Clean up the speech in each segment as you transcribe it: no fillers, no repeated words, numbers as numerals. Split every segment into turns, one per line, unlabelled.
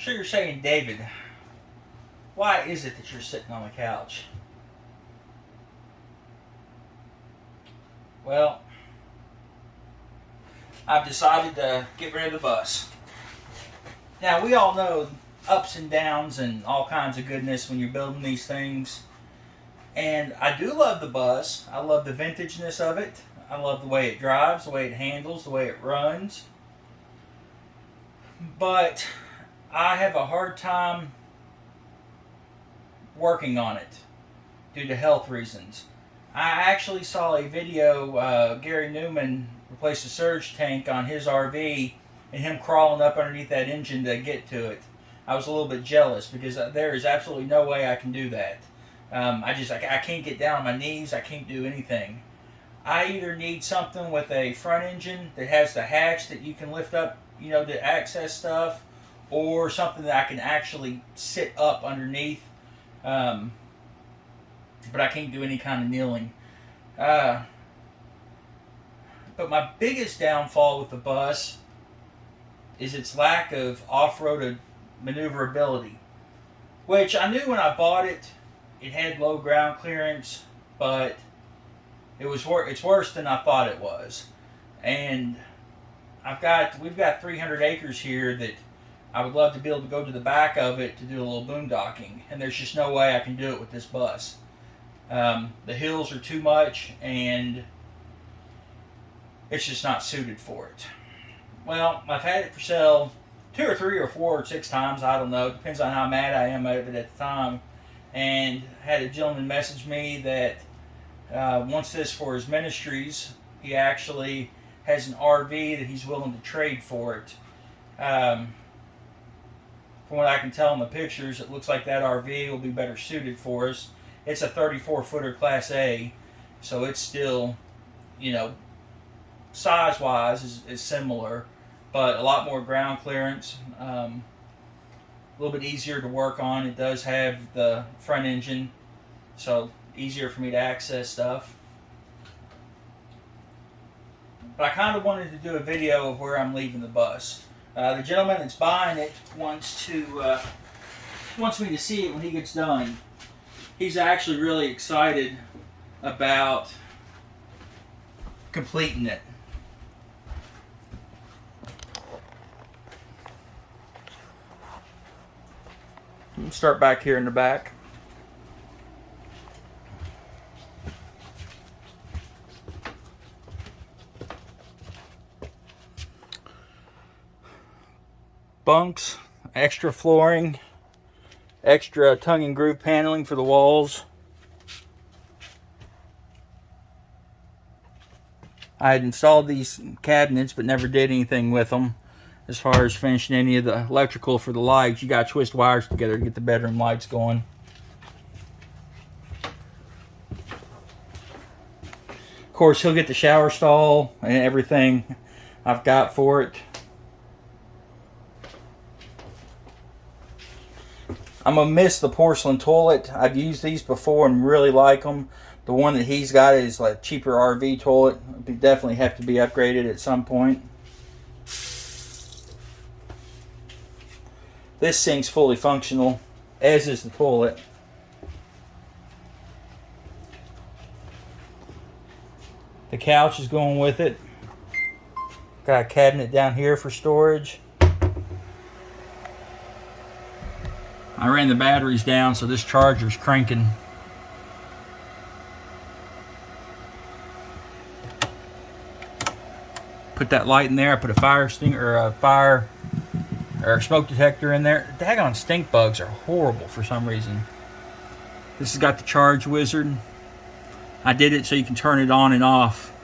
Sure, you're saying, David, why is it that you're sitting on the couch? Well, I've decided to get rid of the bus. Now, we all know ups and downs and all kinds of goodness when you're building these things. And I do love the bus. I love the vintageness of it. I love the way it drives, the way it handles, the way it runs. But I have a hard time working on it due to health reasons. I actually saw a video, Gary Newman replaced a surge tank on his RV and him crawling up underneath that engine to get to it. I was a little bit jealous because there is absolutely no way I can do that. I can't get down on my knees. I can't do anything. I either need something with a front engine that has the hatch that you can lift up, to access stuff, or something that I can actually sit up underneath. But I can't do any kind of kneeling. But my biggest downfall with the bus is its lack of off-road maneuverability, which I knew when I bought it. It had low ground clearance, but it's worse than I thought it was. And we've got 300 acres here that I would love to be able to go to the back of it to do a little boondocking, and there's just no way I can do it with this bus. The hills are too much, and it's just not suited for it. Well, I've had it for sale 2 or 3 or 4 or 6 times. I don't know. It depends on how mad I am at it at the time. And had a gentleman message me that wants this for his ministries. He actually has an RV that he's willing to trade for it. From what I can tell in the pictures, it looks like that RV will be better suited for us. It's a 34-footer Class A, so it's still, size-wise is similar, but a lot more ground clearance. A little bit easier to work on. It does have the front engine, so easier for me to access stuff. But I kind of wanted to do a video of where I'm leaving the bus. The gentleman that's buying it wants me to see it when he gets done. He's actually really excited about completing it. Start back here in the back. Bunks, extra flooring, extra tongue and groove paneling for the walls. I had installed these cabinets but never did anything with them. As far as finishing any of the electrical for the lights, you got to twist wires together to get the bedroom lights going. Of course, he'll get the shower stall and everything I've got for it. I'm going to miss the porcelain toilet. I've used these before and really like them. The one that he's got is like a cheaper RV toilet. It'll definitely have to be upgraded at some point. This sink's fully functional, as is the toilet. The couch is going with it. Got a cabinet down here for storage. I ran the batteries down, so this charger's cranking. Put that light in there. I put a fire extinguisher or a smoke detector in there. Daggone stink bugs are horrible for some reason. This has got the charge wizard. I did it so you can turn it on and off.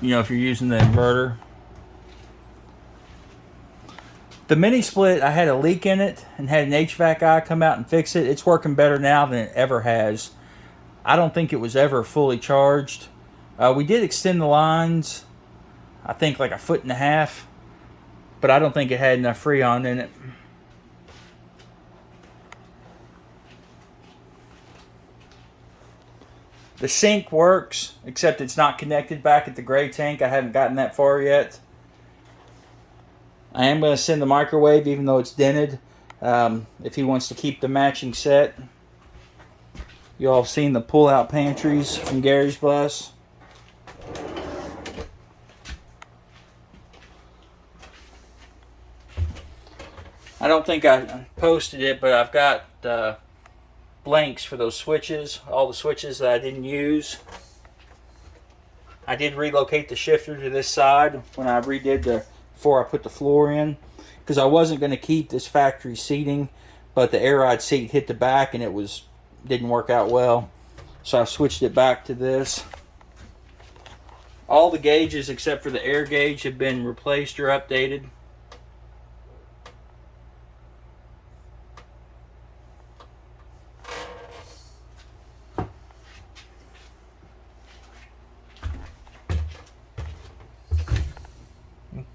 If you're using the inverter. The mini split, I had a leak in it and had an HVAC guy come out and fix it. It's working better now than it ever has. I don't think it was ever fully charged. We did extend the lines, I think like 1.5 feet, but I don't think it had enough Freon in it. The sink works, except it's not connected back at the gray tank. I haven't gotten that far yet. I am going to send the microwave even though it's dented, if he wants to keep the matching set. You all have seen the pull-out pantries from Gary's bus. I don't think I posted it, but I've got blanks for those switches, all the switches that I didn't use. I did relocate the shifter to this side when I redid before I put the floor in, because I wasn't going to keep this factory seating, but the air ride seat hit the back and it didn't work out well, so I switched it back to this. All the gauges except for the air gauge have been replaced or updated.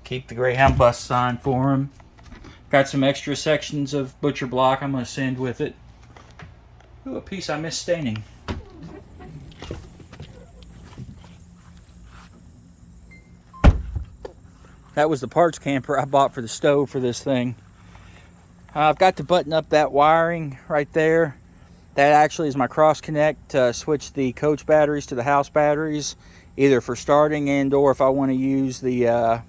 Keep the Greyhound bus sign for him. Got some extra sections of butcher block I'm going to send with it. Ooh, a piece I missed staining. That was the parts camper I bought for the stove for this thing. I've got to button up that wiring right there. That actually is my cross connect to switch the coach batteries to the house batteries, either for starting and or if I want to use the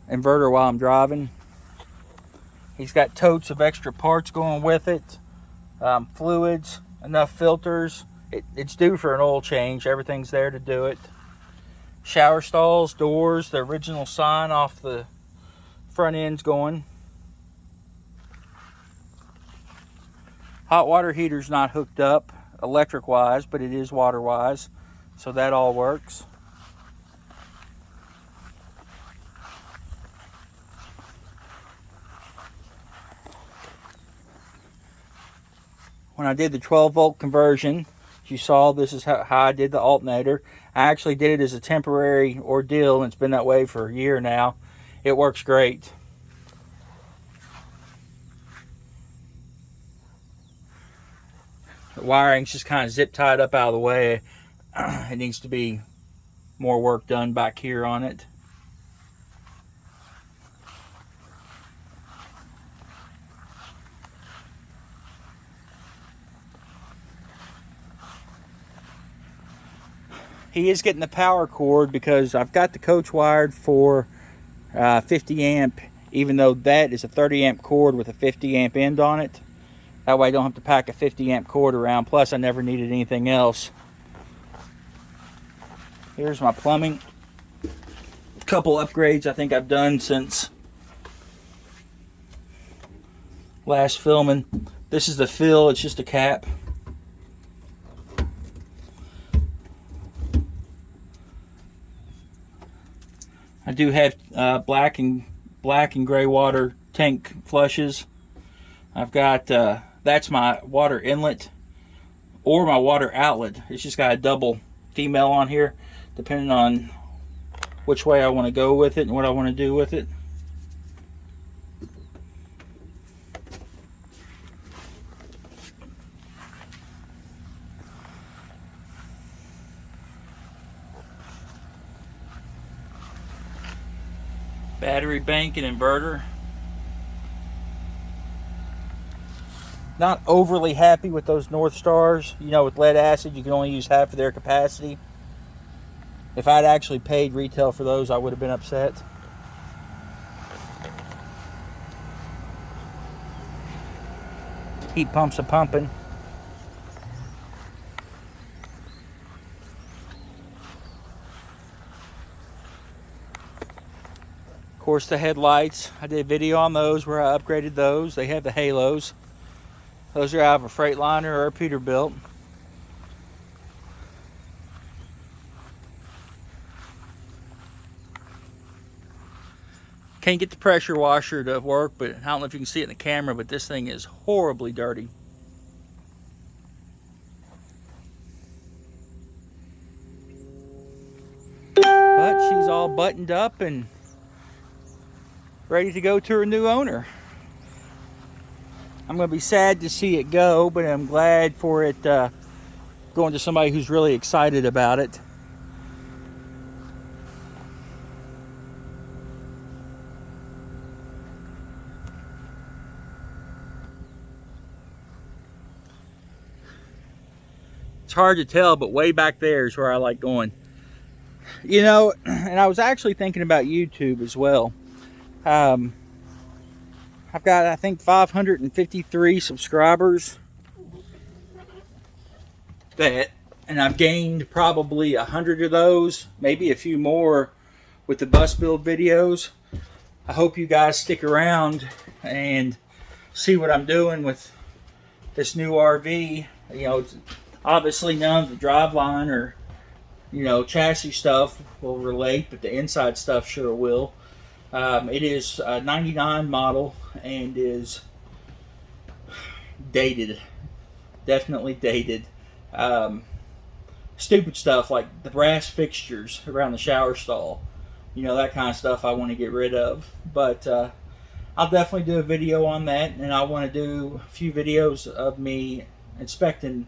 inverter while I'm driving. He's got totes of extra parts going with it, fluids, enough filters. It's due for an oil change. Everything's there to do it. Shower stalls, doors, the original sign off the front end's going. Hot water heater's not hooked up electric wise, but it is water wise, so that all works. When I did the 12 volt conversion, as you saw, this is how I did the alternator. I actually did it as a temporary ordeal, and it's been that way for a year now. It works great. The wiring's just kind of zip tied up out of the way. It needs to be more work done back here on it. He is getting the power cord because I've got the coach wired for 50 amp, even though that is a 30 amp cord with a 50 amp end on it. That way I don't have to pack a 50 amp cord around. Plus I never needed anything else. Here's my plumbing. A couple upgrades I think I've done since last filming. This is the fill, it's just a cap. I do have black and gray water tank flushes. I've got that's my water inlet or my water outlet. It's just got a double female on here, depending on which way I want to go with it and what I want to do with it. Battery bank and inverter. Not overly happy with those North Stars. You know, with lead acid, you can only use half of their capacity. If I'd actually paid retail for those, I would have been upset. Heat pumps are pumping. Of course, the headlights, I did a video on those where I upgraded those. They have the halos. Those are out of a Freightliner or a Peterbilt. Can't get the pressure washer to work, but I don't know if you can see it in the camera, but this thing is horribly dirty. But she's all buttoned up and ready to go to her new owner. I'm going to be sad to see it go, but I'm glad for it going to somebody who's really excited about it. It's hard to tell, but way back there is where I like going. You know, and I was actually thinking about YouTube as well. I've got, I think, 553 subscribers. And I've gained probably 100 of those, maybe a few more with the bus build videos. I hope you guys stick around and see what I'm doing with this new RV. You know, obviously none of the driveline or, you know, chassis stuff will relate, but the inside stuff sure will. It is a 99 model and is dated, definitely dated. Stupid stuff like the brass fixtures around the shower stall, you know, that kind of stuff I want to get rid of. But I'll definitely do a video on that, and I want to do a few videos of me inspecting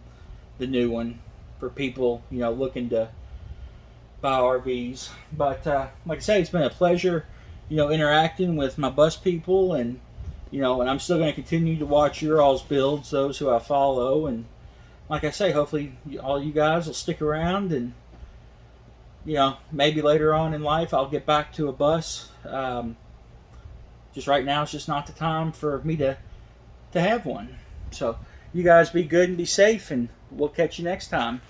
the new one for people, you know, looking to buy RVs. But like I say, it's been a pleasure, you know, interacting with my bus people, and you know, and I'm still going to continue to watch your all's builds, those who I follow, and like I say, hopefully all you guys will stick around, and you know, maybe later on in life I'll get back to a bus. Just right now, it's just not the time for me to have one. So you guys be good and be safe, and we'll catch you next time.